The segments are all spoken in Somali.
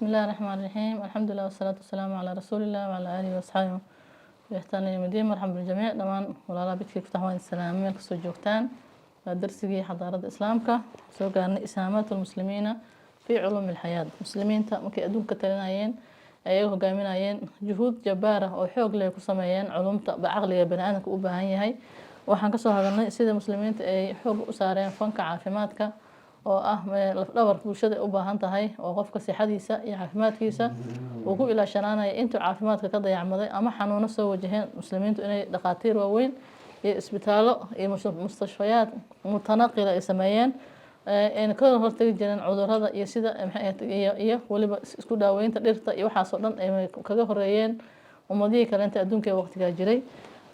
بسم الله الرحمن الرحيم. الحمد لله والصلاة والسلام على رسول الله وعلى آله وأصحابه بإحسان يوم الدين. مرحبا بالجميع. دمان ولا بدك فتحوان السلام ملك سجوكتان درسي حضارة إسلامك سوق عن إسهامات المسلمين في علوم الحياة. مسلمين ممكن أدون كتلنايين أيوه قايمين جهود جبارة أو حوق لي كسمايين علوم بعقلية بني آدم كوباهي هاي waxaan ka soo hadalnay sida muslimiinta ay xoog u saareen fanka caafimaadka oo ah lafdhabar bulshada u baahan tahay oo qofka sixadiisa iyo caafimaadkiisa uu ku ilaashanaanayo intuu caafimaadka ka dayacmaday ama xanuuno soo wajaheen muslimiintu inay dhaqaatiir waaweyn iyo isbitaallo iyo mustashfayaad mutanaqila ay sameeyeen in ka hortagi jireen cudurrada iyo sida iyo waliba isku daaweynta dhirta iyo waxaas oo dhan ay kaga horeeyeen ummadihii kale inta adduunka ee waqtiga jiray.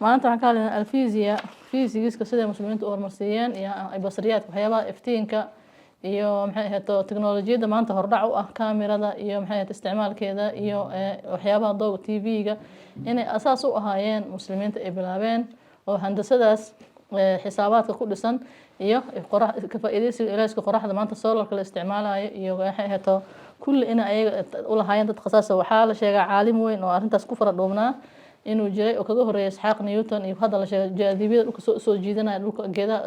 maanta waxaan ka hadlaynaa alfiziya fizigiska sida muslimiintu u horumarsiiyeen iyo basriyaadka waxyaabaha iftiinka iyo maxay ahayd teknolojiyadda maanta hordhac u ah kaamirada iyo maxay ahayd isticmaalkeeda iyo waxyaabaha dooga TV-ga inay asaas u ahaayeen muslimiinta ay bilaabeen oo handasadaas xisaabaadka ku dhisan iyo ka faa'iideysiga ilaashka qoraxda maanta solarka la isticmaalayo iyo waxay ahayd kulli in ayaga u lahaayeen dad khasaas waxaa la sheegaa caalim weyn oo arrintaas ku fara dhuubnaa inuu jiray oo kaga horeeyay Isxaaq Newton iyo hadda la sheegay jaadibiyada dhulka soo jiidanaya dhulka geeda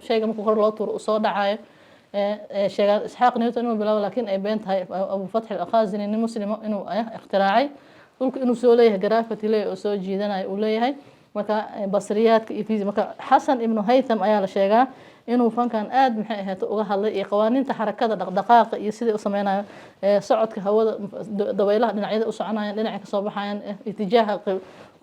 shayga markuu hor loo tuuro soo dhacayo sheegay Isxaaq Newton inuu bilaabo laakiin ay been tahay Abu Fath al-Khazini nin muslimo inuu ikhtiraacay dhulka inuu soo leeyahay gravity oo soo jiidanayo uu leeyahay marka basriyaadka iyo fiisiga marka Xasan ibn Haytham ayaa la sheegaa inuu fankan aad maxay ahayd uga hadlay iyo qawaaniinta xarakada dhaqdhaqaaqa iyo sidii u sameeynayo socodka hawada dabaylaha dhinacyada u soconayaan dhinaca ka soo baxayaan itijaaha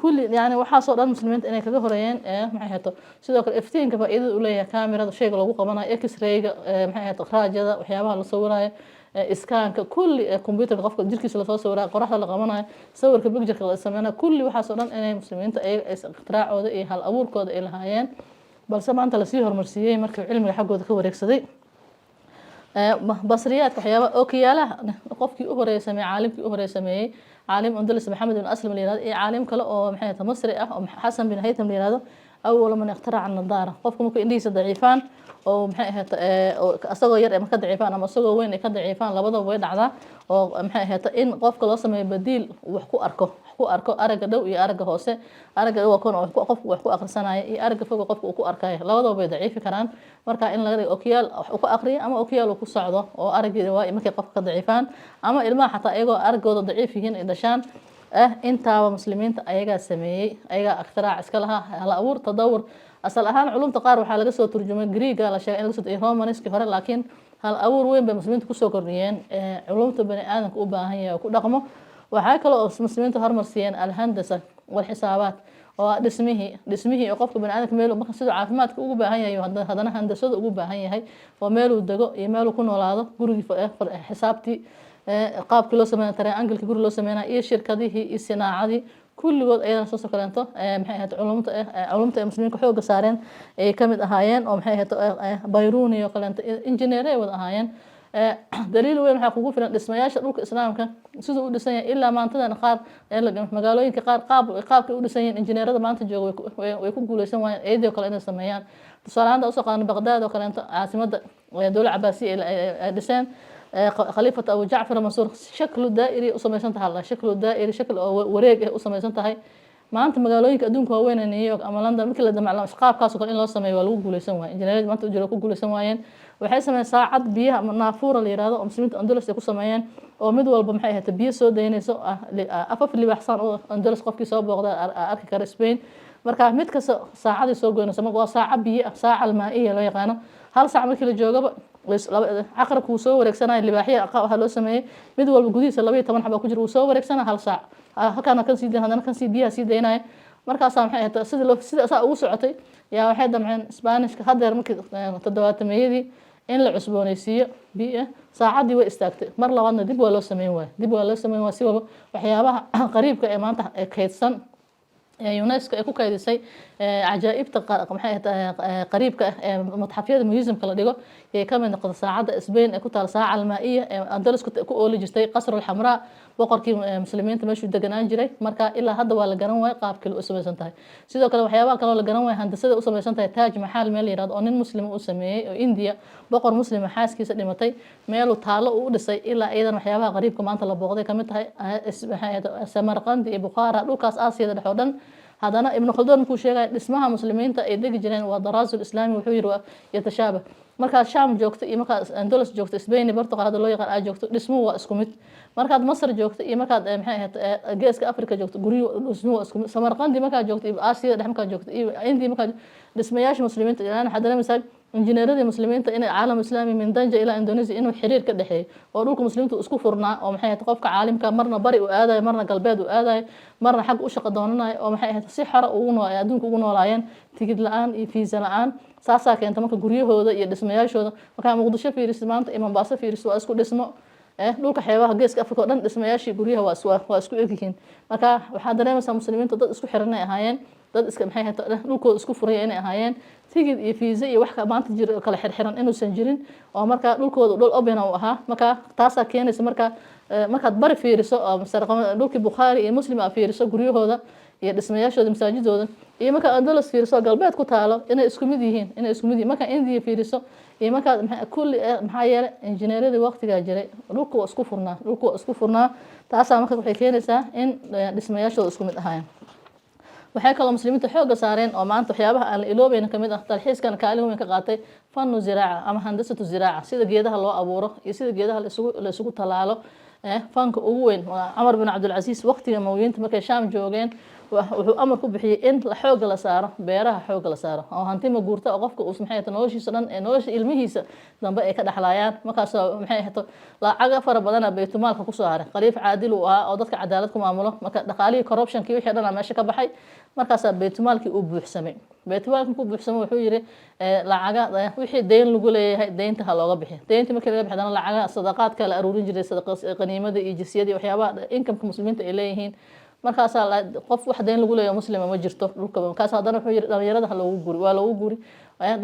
kulli yani waxa soo dhan muslimiinta inay kaga horeeyeen maxay ahayd sidoo kale iftiinka faa'iidada u leeyahay kaamirada shayga lagu qabanayo x-rayga maxay ahayd raajada waxyaabaha la sawirayo iskaanka kulli computerka qofka jirkiisa la soo sawiraa qoraxda la qabanayo sawirka picture la sameeynayo kulli waxa soo dhan inay muslimiinta ay ikhtiraacooda iyo hal abuurkooda ay lahaayeen balse maanta la sii horumarsiiyay markii cilmiga xaggooda ka wareegsaday basriyaadka waxyaaba ookiyaalaha qofkii u horeeyay caalimkii u horeeyay caalim Andalus Maxamed ibn Aslam leeyahay iyo caalim kale oo maxay tahay Masri ah oo Xasan bin Haytham leeyahay awwal man ikhtaraca an-nadara qofka markuu indhiisa daciifaan oo maxay ahayd asagoo yar ama ka daciifaan ama asagoo weyn ay ka daciifaan labadaba way dhacdaa oo maxay ahayd in qofka loo sameeyo badiil wax ku arko aragga dhow iyo aragga hoose aragga dhow koon oo qofku wax ku akhrisanaya iyo aragga fog qofku uu ku arkayo labadaba way daciifi karaan marka in laga dhigo okiyaal wax ku akhriyo ama okiyaal uu ku socdo oo araggeeda waa markay qofka ka daciifaan ama ilmaha xataa ayagoo araggooda daciif yihiin ay dhashaan intaaba muslimiinta ayagaa sameeyay ayagaa ikhtirac iska lahaa hal abuur tadawur asal ahaan culumta qaar waxaa laga soo turjumay Greek-ga la sheegay in laga soo turjumay Romaniski hore laakiin hal abuur weyn bay muslimiintu ku soo kordhiyeen culumta bani aadamka u baahan yahay ku dhaqmo waxaa kale oo muslimiintu horumarsiiyeen al-handasa wal xisaabaad oo dhismihii oo qofka bani aadamka meel marka sida caafimaadka ugu baahan yahay haddana handasada ugu baahan yahay oo meel uu dago iyo meel uu ku noolaado guriga xisaabtii qaabkii loo sameeyay triangle-kii guriga loo sameeyay iyo shirkadihii iyo sinaacadii kulligood ayaan soo kaleento maxay ahayd culumta muslimiinta xooga saareen ay kamid ahaayeen oo maxay ahayd Bayruni oo kaleento engineer ay wada ahaayeen daliil weyn waxa kugu filan dhismayaasha dhulka islaamka sidoo u dhisan yahay ilaa maantadan qaar magaalooyinka qaar qaabka u dhisan yahay engineerada maanta jooga way ku guuleysan waayeen eedo kale inay sameeyaan tusaalahan soo qaadan Baghdad oo kaleento caasimada dawladda Cabbaasiya ay dhiseen خليفة أبو جعفر المنصور شكله دائري وسميسان تهلا شكله دائري شكل وريق وسميسان تهاي ما أنت مقالوين كأدونك وين نيويورك أما لندن مثل لدم على شقاب كاسو كل إن الله سمي والو جولي سماين إنجنير ما أنت تجرو جولي سماين وحيس من ساعات بيها نافورة اللي رادو أمسميت أندلس يكون سماين أو مدول بمحيها تبيه سو ديني سو أفف اللي بحصان أندلس قف كيسو بغدا أركي كارسبين marka mid kasta saacadii soo goynaysa ma waa saaca biyo saaca almaaiya loo yaqaan hal saac markii la joogaba aqrabku soo wareegsanay libaaxiya waxa loo sameeyay mid walba gudihiisa 12 xabo ku jira uu soo wareegsana hal saac halkaana kan sii hadana kan sii biyaha sii deynay markaas maxay ahayd sida ugu socotay yaa waxay damceen Isbaanishka hadeer markii 70meeyadii in la cusboonaysiiyo biyo saacadii way istaagtay mar labaadna dib waa loo sameeyay si waxyaabaha qariibka ee maanta kaydsan يونسكو ku kaydisay cajaa'ibta maxay qariibka matxafyada museumka la dhigo ee ka mid noqda saacada Spain ee ku taal saaca almaa'iya ee Andalus ku ooli jirtay qasr al-Hamra boqorkii muslimiinta meeshuu deganaan jiray marka ilaa hadda waa la garan waayay qaabkii u samaysan tahay sidoo kale waxyaabaha kale oo la garan waayay handasada u samaysan tahay Taj Mahal meel yiraahdo oo nin muslim u sameeyay oo India boqor muslim xaaskiisa dhimatay meel uu taalo u dhisay ilaa aydan waxyaabaha qariibka maanta la booqday ka mid tahay Samarqand iyo Bukhara dhulkaas Aasiya dhaxoo dhan haddana ibn Khaldun ku sheegay dhismaha muslimiinta ay degi jireen waa daraasul islaami wuxuu yiri waa yatashaaba marka Sham joogto iyo marka Andalus joogto Spain Portugal loo yaqaan ay joogto dhismuhu waa isku mid marka Masar joogto iyo marka maxay ahayd geeska Afrika joogto guriyo dhismuhu waa isku mid Samarqand marka joogto iyo Aasiya dhex marka joogto iyo India marka dhismayaasha muslimiinta ilaa haddana misal injineerada muslimiinta in caalam islaami min Danja ila Indonesia inuu xiriir ka dhaxeeyo oo dhulka muslimiintu isku furnaa oo maxay ahayd qofka caalimka marna bari u aaday marna galbeed u aaday marna xaq u shaqo doonanayo oo maxay ahayd si xara ugu noolay adduunka ugu noolaayeen tigid la'aan iyo fiisa la'aan saasa keenta marka guryahooda iyo dhismayaashooda marka Muqdisho fiiris maanta iyo Mombasa fiiris waa isku dhismo dhulka xeebaha geeska Afrika oo dhan dhismayaashii guryaha waa isku egyihiin marka waxa dareemaysaa muslimiintu dad isku xiran ay ahaayeen dad iska maxay ahayd dhulkooda isku furay inay ahaayeen tigid iyo fiisa iyo wax ka maanta jir kala xirxiran inuusan jirin oo marka dhulkooda dhul open u ahaa marka taasa keenaysa marka markaad bari fiiriso oo dhulkii Bukhari iyo Muslim ay fiiriso guryahooda iyo dhismayaashooda masaajidooda iyo marka Andalus fiiriso galbeed ku taalo inay isku mid yihiin marka India fiiriso iyo marka kulli maxaa yeelay injineerada waqtiga jiray dhulku waa isku furnaa taasa marka waxay keenaysaa in dhismayaashooda isku mid ahaayeen waxay kaloo muslimiinta xooga saareen oo maanta waxyaabaha aan la iloobayna kamid ah dalxiiskan kaalin weyn ka qaatay fannu ziraaca ama handasatu ziraaca sida geedaha loo abuuro iyo sida geedaha la isugu talaalo fanka ugu weyn Umar bin Abdul Aziz waqtiga Umayyadeed markay Sham joogeen wuxuu amar ku bixiyay in la xooga la saaro beeraha xooga la saaro oo hanti ma guurta oo qofka uu maxay tahay noloshiisa dhan ee nolosha ilmihiisa dambe ay ka dhaxlayaan markaas maxay ahayd lacag fara badan baytulmaalka ku soo haray khaliif caadil uu ah oo dadka cadaalad ku maamulo marka dhaqaalihii corruption-kii wixii dhan meesha ka baxay markaas baytulmaalkii uu buuxsamay wuxuu yiri lacaga wixii deyn lagu leeyahay deynta ha looga bixiyo deynta markii laga bixidana lacaga sadaqaadka la aruurin jiray sadaqada qaniimada iyo jisyada waxyaabaha income-ka muslimiinta ay leeyihiin markaas qof wax deyn lagu leeyahay muslima ma jirto dhulka markaas haddana wuxuu yiri dhalinyarada loogu guri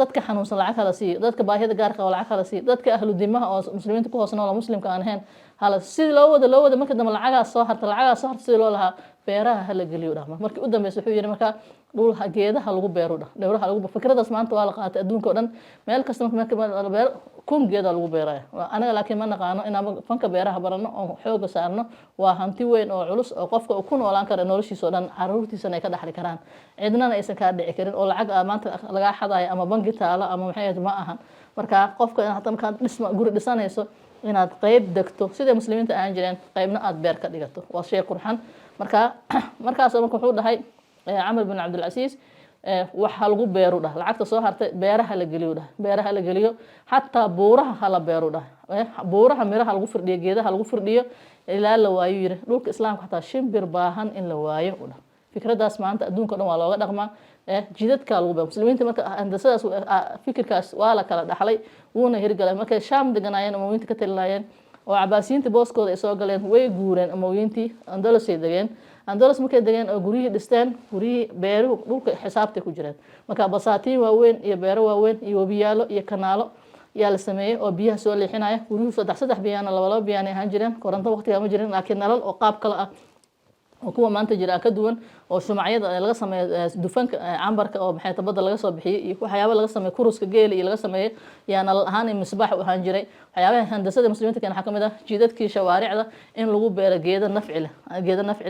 dadka xanuunsan lacag kala siiyo dadka baahida gaarka ah lacag kala siiyo dadka ahlu dimaha oo muslimiinta ku hoos nool muslimka aan ahayn hala si loo wada markii dambe lacagaas soo harta si loo lahaa beeraha hala geliyo dhama markii u dambeysay wuxuu yiri marka dhul geedaha lagu beero dhawraha lagu fikradaas maanta waa la qaatay adduunka oo dhan meel kasta markii la beero kun geeda lagu beerayo anaga laakiin ma naqaano inaan fanka beeraha barano oo xooga saarno waa hanti weyn oo culus oo qofka uu ku noolaan karo noloshiisa oo dhan caruurtiisana ay ka dhaxli karaan cidnana aysan ka dhici karin oo lacag maanta laga xadayo ama bangi taalo ama maxay ahayd ma ahan marka qofka hatta markaad guri dhisanayso inaad qayb degto sida muslimiinta aan jireen qaybna aad beer ka dhigato waa shay qurxan markaas wuxuu dhahay Umar bin Abdul Aziz waxa lagu beero lacagta soo hartay beeraha la geliyo hatta buuraha la beero buuraha miraha lagu firdhiyo geedaha lagu firdhiyo ilaa la waayo yiri dhulka islaamka hatta shimbir baahan in la waayo fikradaas maanta adduunka dhan waa looga dhaqmaa jidadka lagu beero muslimiinta marka handasadaas fikirkaas waa la kala dhaxlay wuuna hirgalay markay Sham deganaayeen Umayyadeed ka talinayeen oo Cabaasiyiinta booskooda ay soo galeen way guureen Umayyadeed Andalus ay degeen Andalus markay degeen oo guriyii dhisteen beeruhu dhulka xisaabtay ku jireen marka basaatiin waaweyn iyo beero waaweyn iyo wabiyaalo iyo kanaalo yaa la sameeyay oo biyaha soo leexinaya guriyuhu saddex biyana laba biyana ahaan jireen koronto waqtiga ma jirin laakiin nalal oo qaab kale ah oo kuwa maanta jira ka duwan oo shumacyada laga sameeyo dufanka cambarka oo maxay tabada laga soo bixiyay iyo waxyaabo laga sameeyo kuruska geel iyo laga sameeyo yaana ahaan misbaax u ahaan jiray waxyaabaha handasada muslimiinta kan waxa kamid ah jidadkii shawaaricda in lagu beero geedo nafci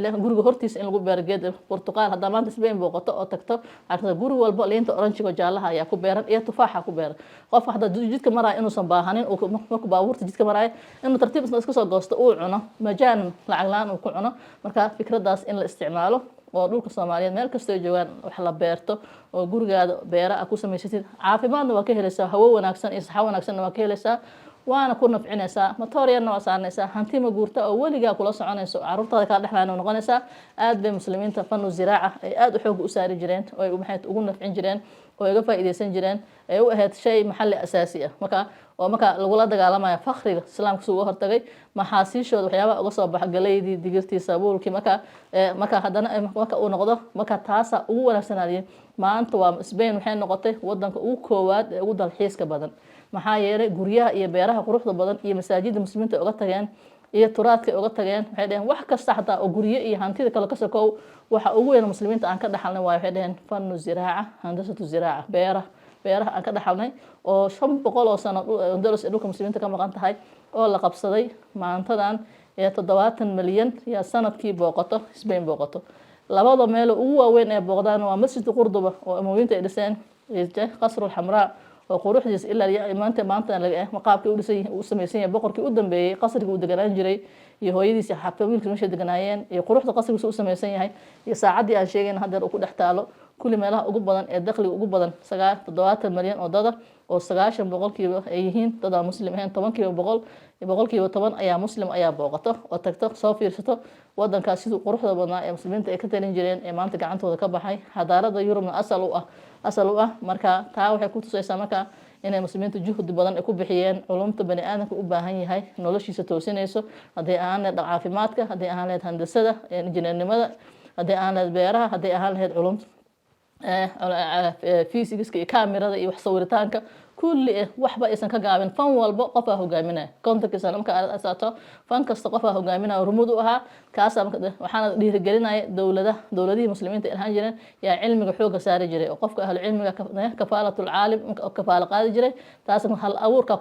leh guriga hortiisa in lagu beero geedo Portugal hadda maanta Spain booqato oo tagto aragtida guri walba leenta oranjiga jaalaha ayaa ku beeran iyo tufaaxa ku beeran qof hadda jidka maraa inuusan baahanin oo markuu baabuurta jidka maraa inuu tartiib iska soo goosto uu cuno majaan lacag laan uu ku cuno marka fikradaas in la isticmaalo oo dhulka Soomaaliyeed meel kasta ay joogan wax la beerto oo gurigaada beera ku samaysatid caafimaadna waa ka helaysaa hawo wanaagsan iyo sax wanaagsan waa ka helaysaa waana ku nafcinaysaa matooriyana waa saarnaysaa hanti ma guurta oo weligaa kula soconayso caruurtaada ka dhaxlayna noqonaysaa aad bay muslimiinta fannu ziraaca ay aad u xoog u saari jireen oo ay maxay ugu nafcin jireen oo ay uga faa'iideysan jireen ay u ahayd shay maxalli asaasi ah marka oo marka lagula dagaalamayo faqriga islaamka soo hortagay maxaasiishooda waxyaabaha uga soo baxa galeydii digirtii sabuulkii marka haddana marka uu noqdo marka taasa ugu wanaagsanaaday maanta waa Spain waxay noqotay wadanka ugu koowaad ee ugu dalxiiska badan maxaa yeelay guryaha iyo beeraha quruxda badan iyo masaajidda muslimiinta uga tageen iyo turaadka uga tageen waxay dhaheen wax kasta xataa oo guryo iyo hantida kale ka sokow waxa ugu weyn muslimiinta aan ka dhaxalnay waxay dhaheen fanu ziraaca handasatu ziraaca beeraha aan ka dhaxalnay oo 500 oo sano Andalus dhulka muslimiinta ka maqan tahay oo la qabsaday maantadan 70 milyan ya sanadkii booqato Spain booqato labada meel ugu waaweyn ee booqdaan waa Masjid Qurduba oo Umayyiinta ay dhiseen qasr al-Hamra oo quruxdiisa ilaa maanta laga maqaabkii u dhisay uu sameeyay boqorkii u dambeeyay qasriga uu deganaan jiray iyo hooyadiisa xaflooyinka meesha deganaayeen iyo quruxda qasriga uu sameeysan yahay iyo saacadii aan sheegayna hadda uu ku dhex taalo kulli meelaha ugu badan ee dakhliga ugu badan 70 milyan oo dad oo 90% ay yihiin dad muslim ahayn 10% ayaa muslim ayaa booqato oo tagto soo fiirsato wadankaas sidoo quruxda badan ee muslimiinta ay ka talin jireen ee maanta gacantooda ka baxay xadaarada Yurubna asal u ah marka taa waxay ku tusaysaa marka inay muslimiintu juhdi badan ay ku bixiyeen culumta bani aadamka u baahan yahay noloshiisa toosinayso hadii aan leedahay caafimaadka hadii aan leedahay handasada injineernimada hadii aan leedahay beeraha hadii aan leedahay culumta physics iyo kamerada iyo wax sawiritaanka kulli waxba aysan ka gaabin fan walba qof ah hogaaminaya kontakisa marka aad asaato fan kasta qof ah hogaaminaya rumud u ahaa kaas waxaana dhiirigelinaya dawladihii muslimiinta ee ahaan jireen yaa cilmiga xooga saari jiray oo qofka ahlu cilmiga kafaalatul aalim kafaala qaadi jiray taas hal abuurka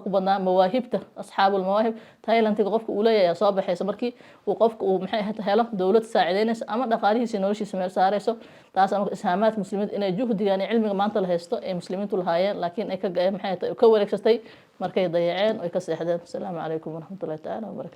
ku badnaa mawaahibta asxaabul mawaahib Thailand-ka qofka uu leeyahay soo baxaysa markii uu qofka uu maxay helo dawlad saacideynaysa ama dhaqaalihiisa noloshiisa meel saarayso taas ama ishaamaad muslimiinta inay juhdigan cilmiga maanta la haysto ee muslimiintu lahaayeen laakiin ay ka wareegsatay markay dayaceen oo ay ka seexdeen. Assalaamu calaykum waraxmatullaahi ta'ala wa barakaatuh.